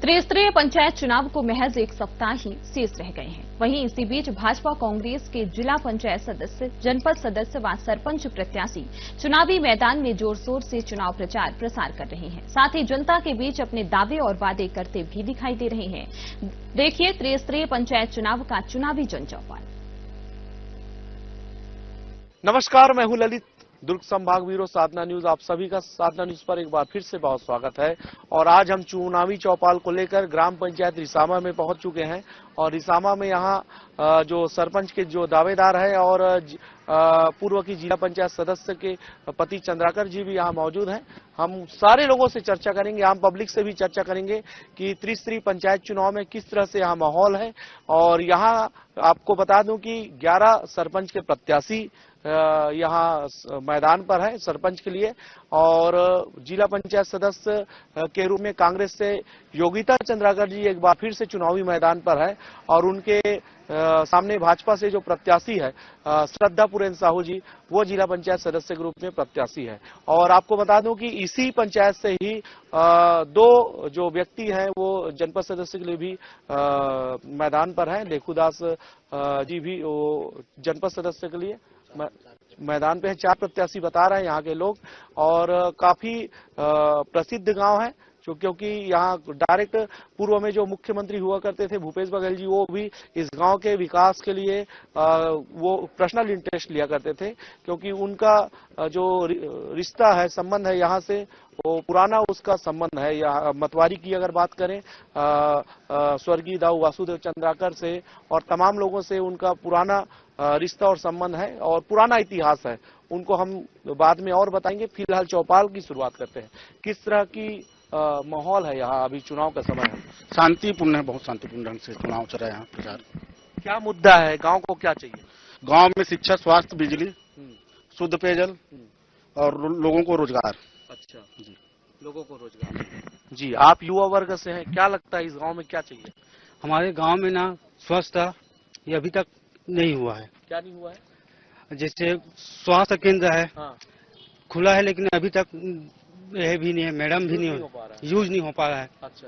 त्रिस्तरीय पंचायत चुनाव को महज एक सप्ताह ही शेष रह गए हैं। वहीं इसी बीच भाजपा कांग्रेस के जिला पंचायत सदस्य, जनपद सदस्य व सरपंच प्रत्याशी चुनावी मैदान में जोर शोर से चुनाव प्रचार प्रसार कर रहे हैं। साथ ही जनता के बीच अपने दावे और वादे करते भी दिखाई दे रहे हैं। देखिए त्रिस्तरीय पंचायत चुनाव का चुनावी जनचौपाल। नमस्कार, मैं हूं ललित, दुर्ग संभाग ब्यूरो साधना न्यूज। आप सभी का साधना न्यूज पर एक बार फिर से बहुत स्वागत है। और आज हम चुनावी चौपाल को लेकर ग्राम पंचायत रिसामा में पहुंच चुके हैं। और रिसामा में यहां जो सरपंच के जो दावेदार है और पूर्व की जिला पंचायत सदस्य के पति चंद्राकर जी भी यहां मौजूद हैं। हम सारे लोगों से चर्चा करेंगे, आम पब्लिक से भी चर्चा करेंगे कि त्रिस्तरीय पंचायत चुनाव में किस तरह से यहाँ माहौल है। और यहाँ आपको बता दूं कि 11 सरपंच के प्रत्याशी यहाँ मैदान पर है सरपंच के लिए। और जिला पंचायत सदस्य के रूप में कांग्रेस से योगिता चंद्राकर जी एक बार फिर से चुनावी मैदान पर है। और उनके सामने भाजपा से जो प्रत्याशी है श्रद्धा पुरेन साहू जी, वो जिला पंचायत सदस्य के रूप में प्रत्याशी है। और आपको बता दूं कि इसी पंचायत से ही दो जो व्यक्ति हैं वो जनपद सदस्य के लिए भी मैदान पर हैं। देखुदास जी भी वो जनपद सदस्य के लिए मैदान पे है। 4 प्रत्याशी बता रहे हैं यहाँ के लोग। और काफी प्रसिद्ध गांव है क्योंकि यहाँ डायरेक्ट पूर्व में जो मुख्यमंत्री हुआ करते थे भूपेश बघेल जी, वो भी इस गांव के विकास के लिए वो पर्सनल इंटरेस्ट लिया करते थे। क्योंकि उनका जो रिश्ता है, संबंध है यहाँ से, वो पुराना उसका संबंध है। यहाँ मतवारी की अगर बात करें स्वर्गीय दाऊ वासुदेव चंद्राकर से और तमाम लोगों से उनका पुराना रिश्ता और संबंध है और पुराना इतिहास है। उनको हम बाद में और बताएंगे। फिलहाल चौपाल की शुरुआत करते हैं। किस तरह की माहौल है यहाँ? अभी चुनाव का समय है, शांतिपूर्ण है, बहुत शांतिपूर्ण ढंग से चुनाव चल रहा है यहाँ प्रचार। क्या मुद्दा है? गांव को क्या चाहिए? गांव में शिक्षा, स्वास्थ्य, बिजली, शुद्ध पेयजल और लोगों को रोजगार। अच्छा जी, लोगों को रोजगार जी। आप युवा वर्ग से हैं, क्या लगता है इस गांव में क्या चाहिए? हमारे गांव में ना स्वच्छता ये अभी तक नहीं हुआ है। क्या नहीं हुआ है? जैसे स्वास्थ्य केंद्र है, हाँ, खुला है लेकिन अभी तक यह भी नहीं है, मैडम भी नहीं हो पा रहा है, यूज नहीं हो पा रहा है। अच्छा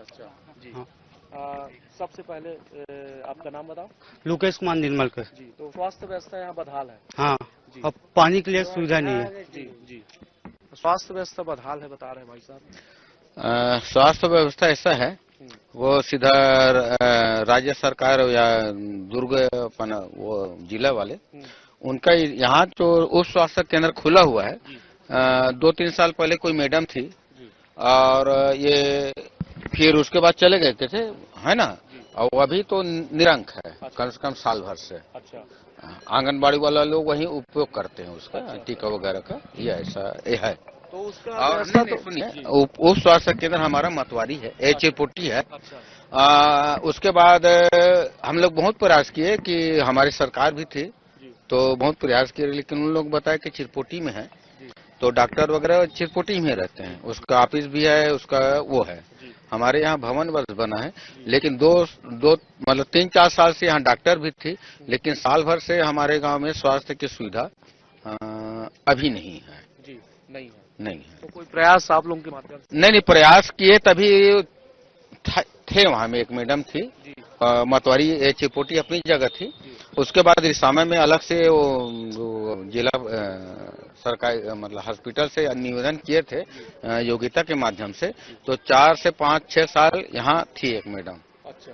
जी। हाँ। सबसे पहले आपका नाम बताओ। लोकेश कुमार निर्मलकर जी। तो स्वास्थ्य व्यवस्था यहाँ बदहाल है। हाँ, अब पानी के लिए सुविधा नहीं है। जी। स्वास्थ्य व्यवस्था बदहाल है बता रहे हैं भाई साहब। स्वास्थ्य व्यवस्था ऐसा है, वो सीधा राज्य सरकार या दुर्ग वो जिला वाले उनका यहाँ जो उप स्वास्थ्य केंद्र खुला हुआ है, 2-3 साल पहले कोई मैडम थी और ये फिर उसके बाद चले गए थे, है ना। और अभी तो निरंक है। अच्छा। कम से कम साल भर से। अच्छा। आंगनबाड़ी वाला लोग वही उपयोग करते हैं उसका। अच्छा। टीका वगैरह का ये ऐसा है। तो उसका सुनिए, उप स्वास्थ्य केंद्र हमारा मतवारी है, चिरपोटी है। अच्छा। उसके बाद हम लोग बहुत प्रयास किए कि हमारी सरकार भी थी तो बहुत प्रयास किए, लेकिन उन लोग बताए कि चिरपोटी में है तो डॉक्टर वगैरह चिरपोटी में रहते हैं। उसका ऑफिस भी है, उसका वो है। हमारे यहाँ भवन बस बना है, लेकिन दो मतलब 3-4 साल से यहाँ डॉक्टर भी थी, लेकिन साल भर से हमारे गांव में स्वास्थ्य की सुविधा अभी नहीं है। जी, नहीं है। तो कोई प्रयास आप लोगों के माध्यम से? नहीं, प्रयास किए तभी थे। वहाँ में एक मैडम थी, मतवारी चिरपोटी अपनी जगह थी। उसके बाद रिसामा में अलग से वो जिला सरकारी मतलब हॉस्पिटल से निवेदन किए थे योगिता के माध्यम से, तो 4 से 5-6 साल यहाँ थी एक मैडम। अच्छा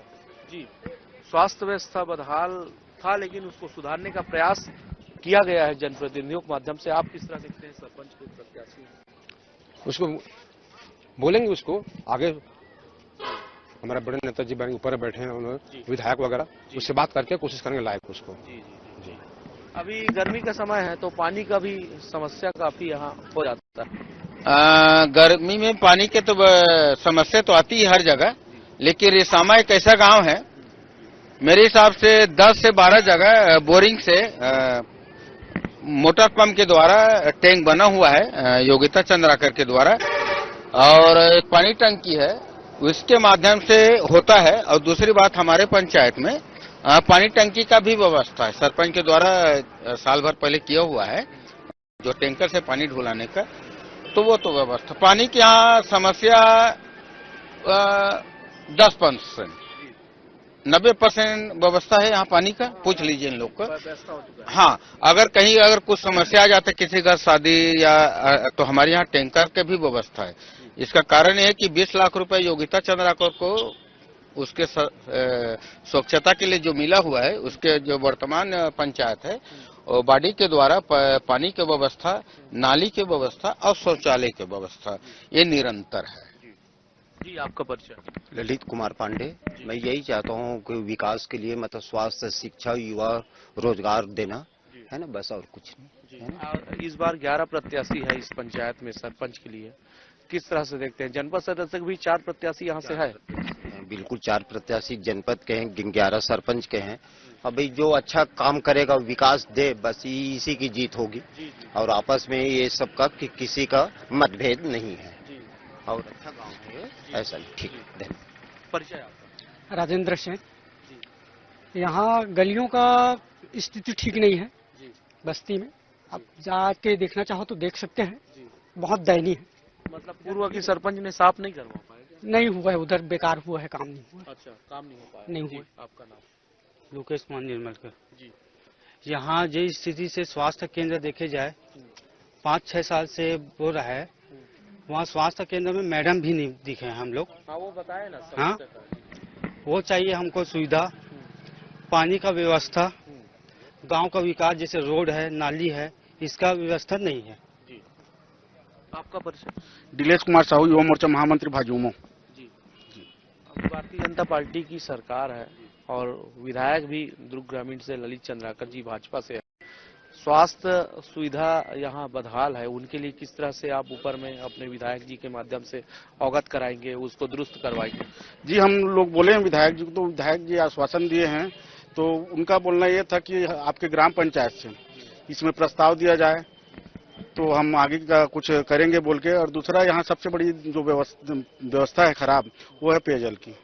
जी। स्वास्थ्य व्यवस्था बदहाल था, लेकिन उसको सुधारने का प्रयास किया गया है जनप्रतिनिधियों के माध्यम से। आप किस तरह देखते हैं सरपंच के प्रत्याशी? उसको बोलेंगे, उसको आगे हमारे बड़े नेताजी ऊपर बैठे हैं, उन्होंने विधायक वगैरह, उससे बात करके कोशिश करेंगे लायक उसको। जी। अभी गर्मी का समय है तो पानी का भी समस्या काफी यहाँ हो जाता है। गर्मी में पानी के तो समस्या तो आती है हर जगह, लेकिन रिसामा एक ऐसा गांव है, मेरे हिसाब से 10 से 12 जगह बोरिंग से मोटर पंप के द्वारा टैंक बना हुआ है योगिता चंद्राकर के द्वारा, और एक पानी टंकी है उसके माध्यम से होता है। और दूसरी बात, हमारे पंचायत में पानी टंकी का भी व्यवस्था है, सरपंच के द्वारा साल भर पहले किया हुआ है, जो टैंकर से पानी ढुलाने का। तो वो तो व्यवस्था, पानी की यहाँ समस्या 10%, 90% व्यवस्था है यहाँ पानी का। पूछ लीजिए इन लोग का। व्यवस्था हो चुका है। हाँ, अगर कुछ समस्या आ जाता है किसी का शादी या तो हमारे यहाँ टैंकर के भी व्यवस्था है। इसका कारण ये है कि 20 लाख रुपए योगिता चंद्राकर को उसके स्वच्छता के लिए जो मिला हुआ है, उसके जो वर्तमान पंचायत है और बाड़ी के द्वारा पानी की व्यवस्था, नाली की व्यवस्था और शौचालय की व्यवस्था ये निरंतर है। जी, आपका परिचय। ललित कुमार पांडे। मैं यही चाहता हूँ कि विकास के लिए मतलब स्वास्थ्य, शिक्षा, युवा, रोजगार देना है ना, बस और कुछ नहीं है ना। इस बार 11 प्रत्याशी है इस पंचायत में सरपंच के लिए, किस तरह से देखते हैं? जनपद सदस्य भी 4 प्रत्याशी यहाँ से है। बिल्कुल 4 प्रत्याशी जनपद के हैं, 11 सरपंच के हैं। अभी जो अच्छा काम करेगा, विकास दे, बस इसी की जीत होगी। और आपस में ये सबका किसी का मतभेद नहीं है और अच्छा गाँव है, ऐसा ठीक। धन्यवाद। परिचय आपका? राजेंद्र सिंह। यहाँ गलियों का स्थिति ठीक नहीं है बस्ती में। आप जाके देखना चाहो तो देख सकते हैं, बहुत दयनीय है। मतलब पूर्व की सरपंच ने साफ नहीं करवा पाए? नहीं हुआ है, उधर बेकार हुआ है, काम नहीं हुआ। अच्छा, काम नहीं हो पाया? नहीं हुआ। आपका नाम? लोकेश कुमार निर्मलकर जी। यहाँ जिस स्थिति से स्वास्थ्य केंद्र देखे जाए 5-6 साल से हो रहा है, वहाँ स्वास्थ्य केंद्र में मैडम भी नहीं दिखे हैं हम लोग। हाँ, वो बताए ना। हाँ, वो चाहिए हमको सुविधा, पानी का व्यवस्था, गांव का विकास, जैसे रोड है, नाली है, इसका व्यवस्था नहीं है। जी। आपका परिचय? दिलेश कुमार साहू, युवा मोर्चा महामंत्री भाजयुमो। जी। अब भारतीय जनता पार्टी की सरकार है और विधायक भी दुर्ग ग्रामीण से ललित चंद्राकर जी भाजपा से है। स्वास्थ्य सुविधा यहाँ बदहाल है, उनके लिए किस तरह से आप ऊपर में अपने विधायक जी के माध्यम से अवगत कराएंगे, उसको दुरुस्त करवाएंगे? जी, हम लोग बोले हैं विधायक जी को, तो विधायक जी आश्वासन दिए हैं। तो उनका बोलना ये था कि आपके ग्राम पंचायत से इसमें प्रस्ताव दिया जाए तो हम आगे का कुछ करेंगे बोल के। और दूसरा, यहाँ सबसे बड़ी जो व्यवस्था है खराब, वो है पेयजल की।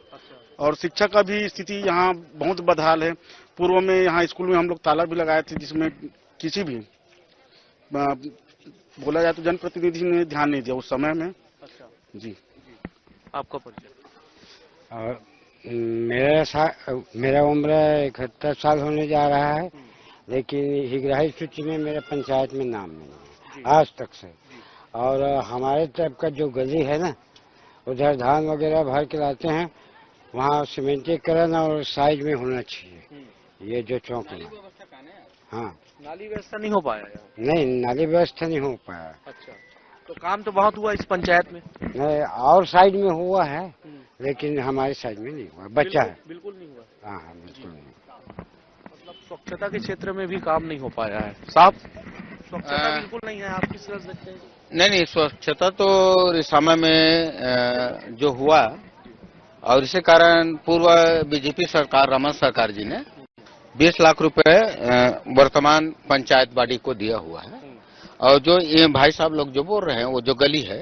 और शिक्षा का भी स्थिति यहाँ बहुत बदहाल है। पूर्व में यहाँ स्कूल में हम लोग ताला भी लगाए थे, जिसमें किसी भी बोला जाए तो जनप्रतिनिधि ने ध्यान नहीं दिया उस समय में। अच्छा जी। आपका परिचय? मेरा उम्र 71 साल होने जा रहा है, लेकिन हिगराही सूची में मेरे पंचायत में नाम नहीं है आज तक से। और हमारे तरफ का जो गली है ना, उधर धान वगैरह भर के लाते हैं, वहाँ सीमेंटीकरण और साइड में होना चाहिए ये जो चौक है। हाँ, नाली व्यवस्था नहीं हो पाया यहाँ? नहीं, नाली व्यवस्था नहीं हो पाया। अच्छा, तो काम तो बहुत हुआ इस पंचायत में? नहीं, और साइड में हुआ है, लेकिन हमारी साइड में नहीं हुआ, बच्चा है। बिल्कुल नहीं हुआ? हाँ, बिल्कुल नहीं। मतलब स्वच्छता के क्षेत्र में भी काम नहीं हो पाया है? साफ स्वच्छता बिल्कुल नहीं है, आप किस तरह से देखते हैं? नहीं, स्वच्छता तो रिसामा में जो हुआ, और इसी कारण पूर्व बीजेपी सरकार, रमन सरकार जी ने 20 लाख रुपए वर्तमान पंचायत बाड़ी को दिया हुआ है। और जो ये भाई साहब लोग जो बोल रहे हैं, वो जो गली है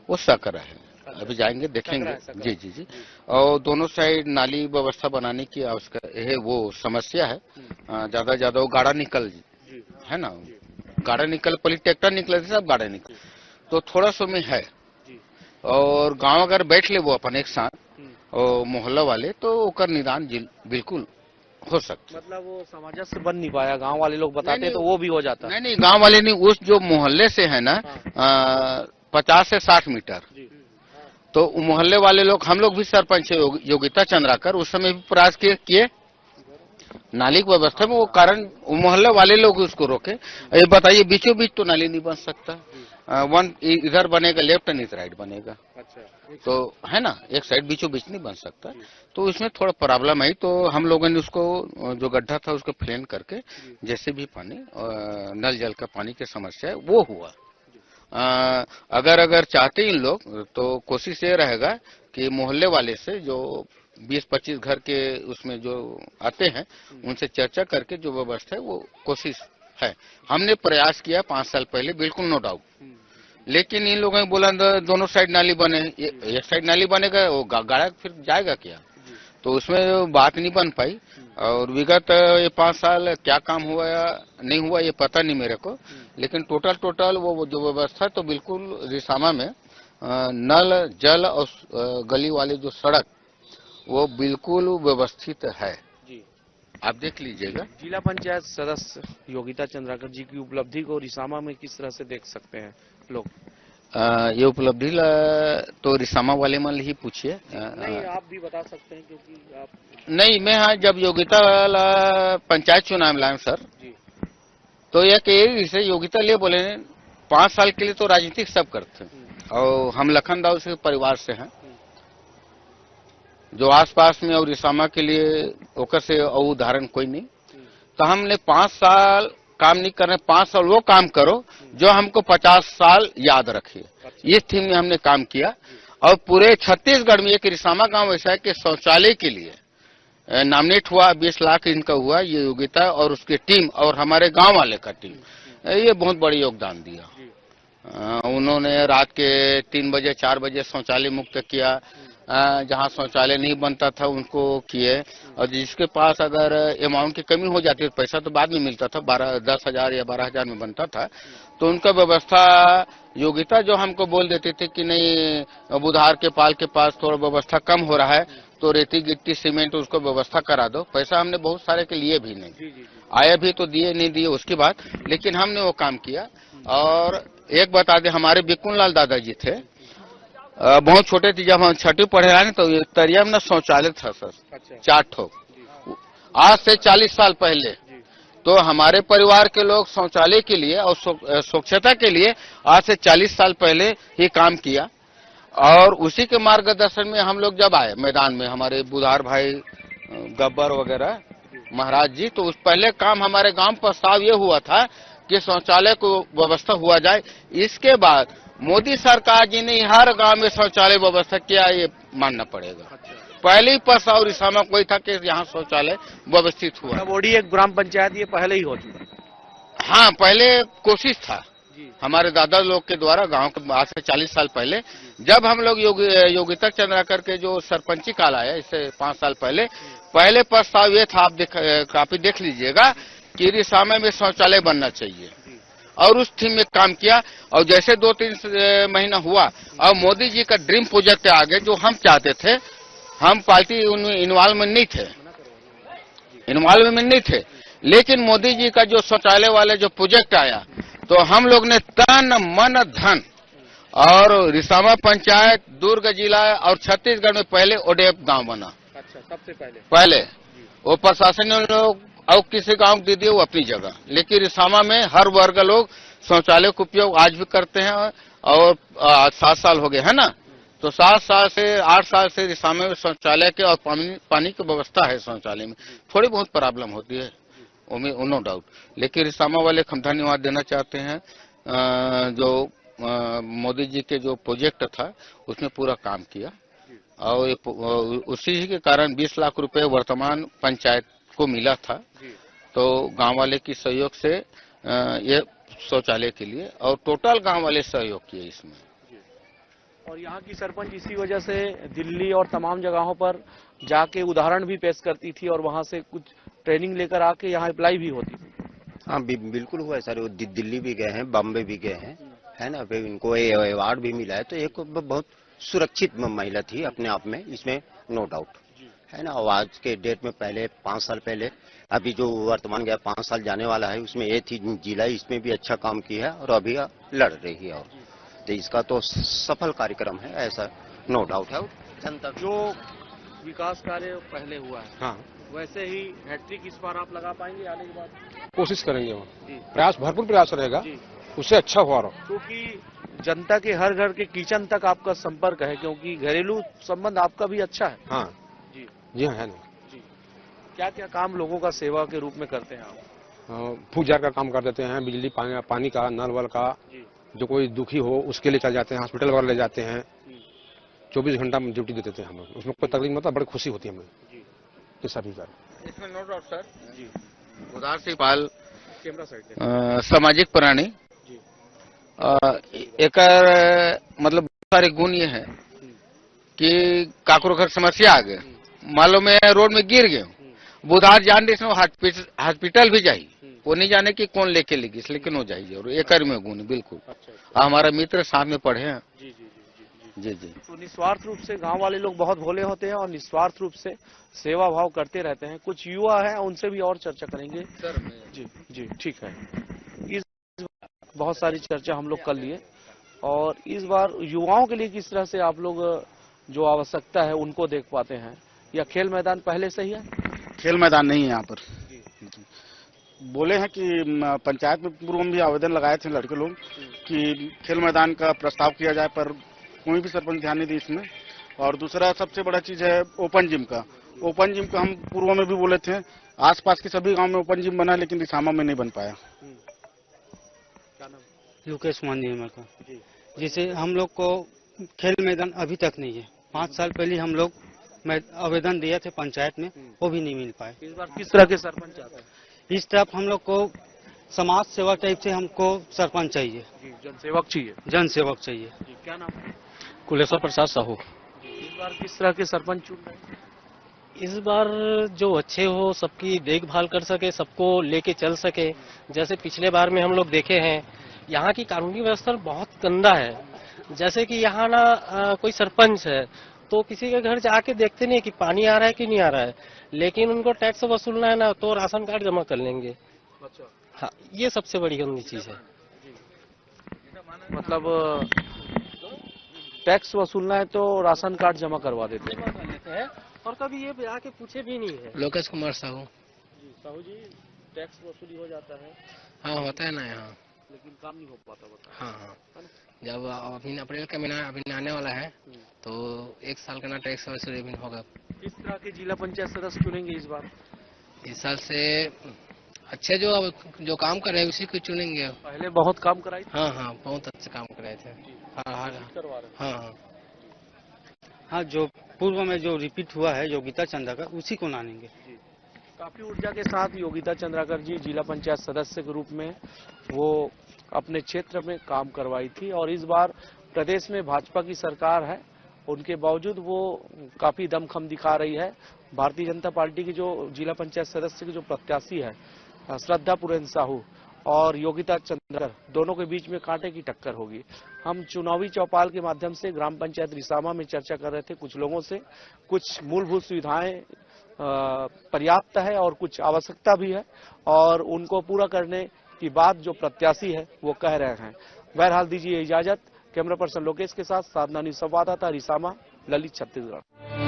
वो सकरा है, अभी जाएंगे देखेंगे। जी जी जी। और दोनों साइड नाली व्यवस्था बनाने की आवश्यकता है, वो समस्या है। ज्यादा वो गाड़ा निकल है ना, गाड़ा निकल, पहले ट्रैक्टर निकले थे, सब गाड़ा निकल, तो थोड़ा सो में है। और गांव अगर बैठ ले वो अपन एक साथ और मोहल्ला वाले, तो ओकर निदान बिल्कुल हो सकता। मतलब वो सामंजस्य बन नहीं पाया, गांव वाले लोग बताते तो वो भी हो जाता। नहीं, गांव वाले नहीं, उस जो मोहल्ले से है ना 50 से 60 मीटर, तो मोहल्ले वाले लोग, हम लोग भी सरपंच योगिता चंद्राकर उस समय भी प्रयास किए नाली की व्यवस्था में, वो कारण मोहल्ले वाले लोग उसको रोके। ये बताइए, बीचों बीच तो नाली नहीं बन सकता, वन इधर बनेगा, लेफ्ट एंड राइट बनेगा। अच्छा, तो है ना, एक साइड बीचों बीच नहीं बन सकता, तो इसमें थोड़ा प्रॉब्लम है। तो हम लोगों ने उसको, जो गड्ढा था उसको प्लेन करके, जैसे भी पानी, नल जल का पानी की समस्या है वो हुआ। अगर चाहते इन लोग, तो कोशिश ये रहेगा कि मोहल्ले वाले से जो 20-25 घर के उसमें जो आते हैं, उनसे चर्चा करके जो व्यवस्था है वो कोशिश है। हमने प्रयास किया 5 साल पहले, बिल्कुल नो डाउट, लेकिन इन लोगों ने बोला दोनों साइड नाली बने, एक साइड नाली बनेगा, वो गाड़ा फिर जाएगा क्या, तो उसमें बात नहीं बन पाई। और विगत ये 5 साल क्या काम हुआ या नहीं हुआ ये पता नहीं मेरे को, लेकिन टोटल वो जो व्यवस्था तो बिल्कुल रिसामा में नल जल और गली वाली जो सड़क वो बिल्कुल व्यवस्थित है, जी। आप देख लीजिएगा। जिला पंचायत सदस्य योगिता चंद्राकर जी की उपलब्धि को रिसामा में किस तरह से देख सकते हैं लोग? ये उपलब्धि तो रिसामा वाले मन ही पूछिए। नहीं, आप भी बता सकते हैं क्योंकि आप नहीं, मैं हाँ जब योगिता वाला पंचायत चुनाव में लाए सर जी। तो ये योगिता लिए बोले 5 साल के लिए तो राजनीतिक सब करते हैं और हम लखन दाऊ से परिवार से हैं जो आसपास में और रिसामा के लिए ओकर से और उदाहरण कोई नहीं। तो हमने 5 साल काम नहीं करने, 5 साल वो काम करो जो हमको 50 साल याद रखे। इस थीम में हमने काम किया और पूरे छत्तीसगढ़ में एक रिसामा गांव ऐसा है कि शौचालय के लिए नॉमिनेट हुआ, 20 लाख इनका हुआ। ये योगिता और उसकी टीम और हमारे गांव वाले का टीम ये बहुत बड़ी योगदान दिया। उन्होंने रात के 3 बजे 4 बजे शौचालय मुक्त किया, जहां शौचालय नहीं बनता था उनको किए, और जिसके पास अगर अमाउंट की कमी हो जाती तो पैसा तो बाद में मिलता था, 10,000 या 12,000 में बनता था, तो उनका व्यवस्था योगिता जो हमको बोल देते थे कि नहीं बुधार के पाल के पास थोड़ा व्यवस्था कम हो रहा है तो रेती गिट्टी सीमेंट उसको व्यवस्था करा दो। पैसा हमने बहुत सारे के लिए भी नहीं, आए भी तो दिए नहीं दिए उसकी बात, लेकिन हमने वो काम किया। और एक बता दें, हमारे बिकुन लाल दादाजी थे, बहुत छोटे थे जब हम 6वीं पढ़े आए तो तरिया में ना शौचालय था सर, 4 ठोक, आज से 40 साल पहले। तो हमारे परिवार के लोग शौचालय के लिए और स्वच्छता के लिए आज से 40 साल पहले ही काम किया, और उसी के मार्गदर्शन में हम लोग जब आए मैदान में, हमारे बुधार भाई गब्बर वगैरह महाराज जी, तो उस पहले काम हमारे गांव प्रस्ताव ये हुआ था कि शौचालय को व्यवस्था हुआ जाए। इसके बाद मोदी सरकार जी ने हर गांव में शौचालय व्यवस्था किया, ये मानना पड़ेगा। पहले ही प्रस्ताव रिसामा कोई था कि यहाँ शौचालय व्यवस्थित हुआ। बोडी एक ग्राम पंचायत ये पहले ही हो चुका। हाँ, पहले कोशिश था हमारे दादा लोग के द्वारा गांव के, आज से 40 साल पहले जब हम लोग योगिता चंद्राकर के जो सरपंची काल आया, इससे 5 साल पहले प्रस्ताव ये था, आप काफी देख लीजिएगा कि रिसामा में शौचालय बनना चाहिए, और उस थीम में काम किया। और जैसे 2-3 महीना हुआ और मोदी जी का ड्रीम प्रोजेक्ट आगे जो हम चाहते थे, हम पार्टी उनमें इन्वॉल्वमेंट नहीं थे, लेकिन मोदी जी का जो शौचालय वाले जो प्रोजेक्ट आया तो हम लोग ने तन मन धन, और रिसामा पंचायत दुर्ग जिला और छत्तीसगढ़ में पहले ओडेफ गांव बना। अच्छा, सबसे पहले वो प्रशासन ने लोग और किसी गांव दे दिए वो अपनी जगह, लेकिन रिसामा में हर वर्ग लोग शौचालय का उपयोग आज भी करते हैं। और 7 साल हो गए है ना, तो 7 साल से 8 साल से रिसामा में शौचालय के और पानी की व्यवस्था है। शौचालय में थोड़ी बहुत प्रॉब्लम होती है, नो डाउट, लेकिन रिसामा वाले हम धन्यवाद देना चाहते हैं। जो मोदी जी के जो प्रोजेक्ट था उसमें पूरा काम किया, और उसी के कारण 20 लाख रुपए वर्तमान पंचायत को मिला था। तो गांव वाले की सहयोग से ये शौचालय के लिए, और टोटल गांव वाले सहयोग किए इसमें। और यहाँ की सरपंच इसी वजह से दिल्ली और तमाम जगहों पर जाके उदाहरण भी पेश करती थी, और वहाँ से कुछ ट्रेनिंग लेकर आके यहाँ अप्लाई भी होती थी। हाँ, बिल्कुल हुआ है सर, वो दिल्ली भी गए हैं, बॉम्बे भी गए हैं, है ना, फिर इनको अवार्ड भी मिला है। तो एक बहुत सुरक्षित महिला थी अपने आप में, इसमें नो डाउट है ना। और आज के डेट में पहले 5 साल पहले, अभी जो वर्तमान गया 5 साल जाने वाला है, उसमें ये थी जिला, इसमें भी अच्छा काम किया है और अभी लड़ रही है। और तो इसका तो सफल कार्यक्रम है, ऐसा नो डाउट है। जनता जो विकास कार्य पहले हुआ है, हाँ, वैसे ही हैट्रिक इस बार आप लगा पाएंगे आने के बाद? कोशिश करेंगे, वो प्रयास, भरपूर प्रयास रहेगा, उससे अच्छा हुआ रहा। क्योंकि जनता के हर घर के किचन तक आपका संपर्क है, क्योंकि घरेलू संबंध आपका भी अच्छा है। हाँ जी हाँ, है ना। क्या क्या काम लोगों का सेवा के रूप में करते हैं आप? फूजार का काम कर देते हैं, बिजली पानी का, नल वल का, जो कोई दुखी हो उसके लिए चल जाते हैं, हॉस्पिटल वगैरह ले जाते हैं। 24 घंटा में ड्यूटी दे देते हैं हम लोग, उसमें कोई तकलीफ मतलब बड़ी खुशी होती है हमें। इसमें नो डाउट सर, उदार से पाल कैमरा साइड सामाजिक प्राणी, एक मतलब सारे गुण ये है कि काकरो घर समस्या आ गए, मालूम में रोड में गिर गए, बुधार जान दे हॉस्पिटल भी जाई, वो नहीं जाने की कौन लेके लेगी, लेकिन वो जाइए, और एक में गुण बिल्कुल। हमारा मित्र साथ में पढ़े हैं, जी जी। तो निस्वार्थ रूप से गांव वाले लोग बहुत भोले होते हैं और निस्वार्थ रूप से सेवा भाव करते रहते हैं। कुछ युवा हैं, उनसे भी और चर्चा करेंगे। जी जी, ठीक है। इस बहुत सारी चर्चा हम लोग कर लिए और इस बार युवाओं के लिए किस तरह से आप लोग जो आवश्यकता है उनको देख पाते हैं, या खेल मैदान पहले से ही है? खेल मैदान नहीं है यहाँ पर। बोले हैं कि पंचायत में पूर्व में भी आवेदन लगाए थे लड़के लोग कि खेल मैदान का प्रस्ताव किया जाए, पर कोई भी सरपंच ध्यान नहीं दी इसमें। और दूसरा सबसे बड़ा चीज है ओपन जिम का। ओपन जिम का हम पूर्व में भी बोले थे, आसपास के सभी गांव में ओपन जिम बना, लेकिन रिसामा में नहीं बन पाया। लुकेश माननीय का, जिसे हम लोग को खेल मैदान अभी तक नहीं है। 5 साल पहले हम लोग आवेदन दिए थे पंचायत में, वो भी नहीं मिल पाए। इस बार किस तरह के सरपंच चाहते हैं? इस तरफ हम लोग को समाज सेवा टाइप से हमको सरपंच चाहिए, जनसेवक चाहिए। जनसेवक चाहिए। क्या नाम है? कुलेश्वर प्रसाद साहू। इस बार किस तरह के सरपंच चुन रहे हैं? इस बार जो अच्छे हो, सबकी देखभाल कर सके, सबको लेके चल सके। जैसे पिछले बार में हम लोग देखे हैं, यहाँ की कानूनी व्यवस्था बहुत गंदा है। जैसे कि यहाँ ना कोई सरपंच है तो किसी के घर जाके देखते नहीं कि पानी आ रहा है कि नहीं आ रहा है, लेकिन उनको टैक्स वसूलना है ना तो राशन कार्ड जमा कर लेंगे। अच्छा। हाँ, ये सबसे बड़ी गंदी चीज है। मतलब टैक्स वसूलना है तो राशन कार्ड जमा करवा देते हैं और कभी ये आके पूछे भी नहीं है। लोकेश कुमार साहू। साहू जी, टैक्स वसूली हो जाता है? हाँ, होता है ना यहाँ, लेकिन काम नहीं हो पाता। बता। हाँ, जब अभी अप्रैल का महीना अभी आने वाला है तो 1 साल का ना टैक्स वसूली भी होगा। किस तरह के जिला पंचायत सदस्य चुनेंगे इस बार? इस साल से अच्छे जो काम कर रहे हैं उसी को चुनेंगे। पहले बहुत काम कराई थी? हाँ, बहुत अच्छे काम कर रहे थे। हाँ, हाँ, जो पूर्व में जो रिपीट हुआ है योगिता चंद्राकर, उसी को लानेंगे। काफी ऊर्जा के साथ योगिता चंद्राकर जी जिला पंचायत सदस्य के रूप में वो अपने क्षेत्र में काम करवाई थी और इस बार प्रदेश में भाजपा की सरकार है, उनके बावजूद वो काफी दमखम दिखा रही है। भारतीय जनता पार्टी की जो जिला पंचायत सदस्य की जो प्रत्याशी है श्रद्धा पुरेन साहू और योगिता चंद्राकर, दोनों के बीच में कांटे की टक्कर होगी। हम चुनावी चौपाल के माध्यम से ग्राम पंचायत रिसामा में चर्चा कर रहे थे कुछ लोगों से। कुछ मूलभूत सुविधाएं पर्याप्त है और कुछ आवश्यकता भी है और उनको पूरा करने की बात जो प्रत्याशी है वो कह रहे हैं। बहरहाल दीजिए इजाजत। कैमरा पर्सन लोकेश के साथ साधना न्यूज संवाददाता रिसामा, ललित, छत्तीसगढ़।